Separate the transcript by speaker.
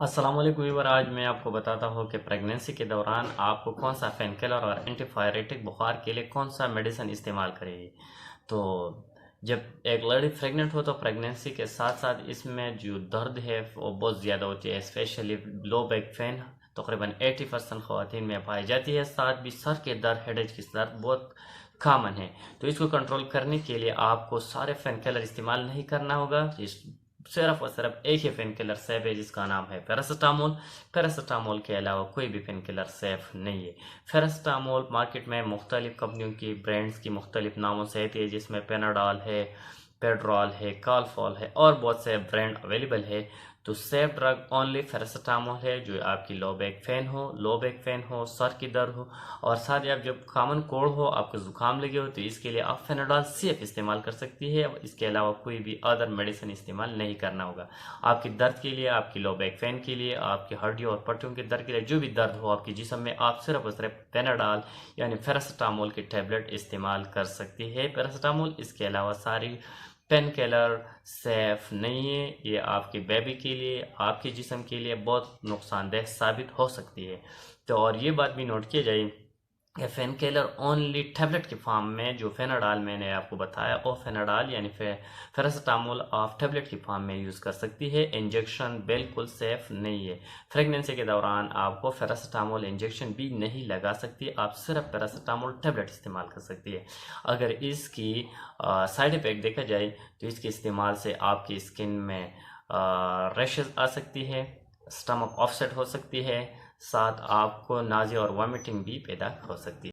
Speaker 1: अस्सलाम वालेकुम व्यूअर। आज मैं आपको बताता हूँ कि प्रेगनेंसी के दौरान आपको कौन सा पेन किलर और एंटीपायरेटिक बुखार के लिए कौन सा मेडिसिन इस्तेमाल करेगी। तो जब एक लड़की प्रेग्नेंट हो तो प्रेगनेंसी के साथ साथ इसमें जो दर्द है वो बहुत ज़्यादा होती है, स्पेशली लो बैक पेन तकरीबन 80% ख़वातीन में पाई जाती है। साथ भी सर के दर्द, हेडेक की दर्द बहुत कॉमन है। तो इसको कंट्रोल करने के लिए आपको सारे पेन किलर इस्तेमाल नहीं करना होगा। सिर्फ और सिर्फ एक ही पेन किलर सेफ है जिसका नाम है पैरासिटामोल। पैरासिटामोल के अलावा कोई भी पेन किलर सेफ नहीं है। पैरासिटामोल मार्केट में मुख्तलिफ कंपनियों की ब्रांड्स की मुख्तलिफ नामों से आती है, जिसमें पेनाडॉल है, पेड्रॉल है, कालफॉल है और बहुत से ब्रांड अवेलेबल है। तो सेफ ड्रग ओनली पैरासिटामोल है, जो आपकी लो बैक पेन हो, सर की दर्द हो और साथ ही आप जब कॉमन कोल्ड हो, आपको जुकाम लगे हो, तो इसके लिए आप फेनाडॉल सेफ इस्तेमाल कर सकती है। इसके अलावा कोई भी अदर मेडिसिन इस्तेमाल नहीं करना होगा। आपकी दर्द के लिए, आपकी लो बैक पेन के लिए, आपकी हड्डियों और पट्टियों के दर्द के लिए, जो भी दर्द हो आपके जिस्म में, आप सिर्फ और सिर्फ पेनाडॉल यानी पैरासिटामोल की टैबलेट इस्तेमाल कर सकती है। पैरासिटामोल इसके अलावा सारी पेन किलर सेफ नहीं है। ये आपके बेबी के लिए, आपके जिस्म के लिए बहुत नुकसानदेह साबित हो सकती है। तो और ये बात भी नोट की जाए कि पेन किलर ओनली टैबलेट के फॉर्म में, जो फेनाडाल मैंने आपको बताया, और फेनाडाल यानी पैरासिटामोल आप टैबलेट की फॉर्म में यूज़ कर सकती है। इंजेक्शन बिल्कुल सेफ नहीं है। प्रेगनेंसी के दौरान आपको पैरासिटामोल इंजेक्शन भी नहीं लगा सकती, आप सिर्फ पैरासिटामोल टैबलेट इस्तेमाल कर सकती है। अगर इसकी साइड इफ़ेक्ट देखा जाए तो इसके इस्तेमाल से आपकी स्किन में रैशेस आ सकती है, स्टमक ऑफसेट हो सकती है, साथ आपको नाज़िया और वॉमिटिंग भी पैदा हो सकती है।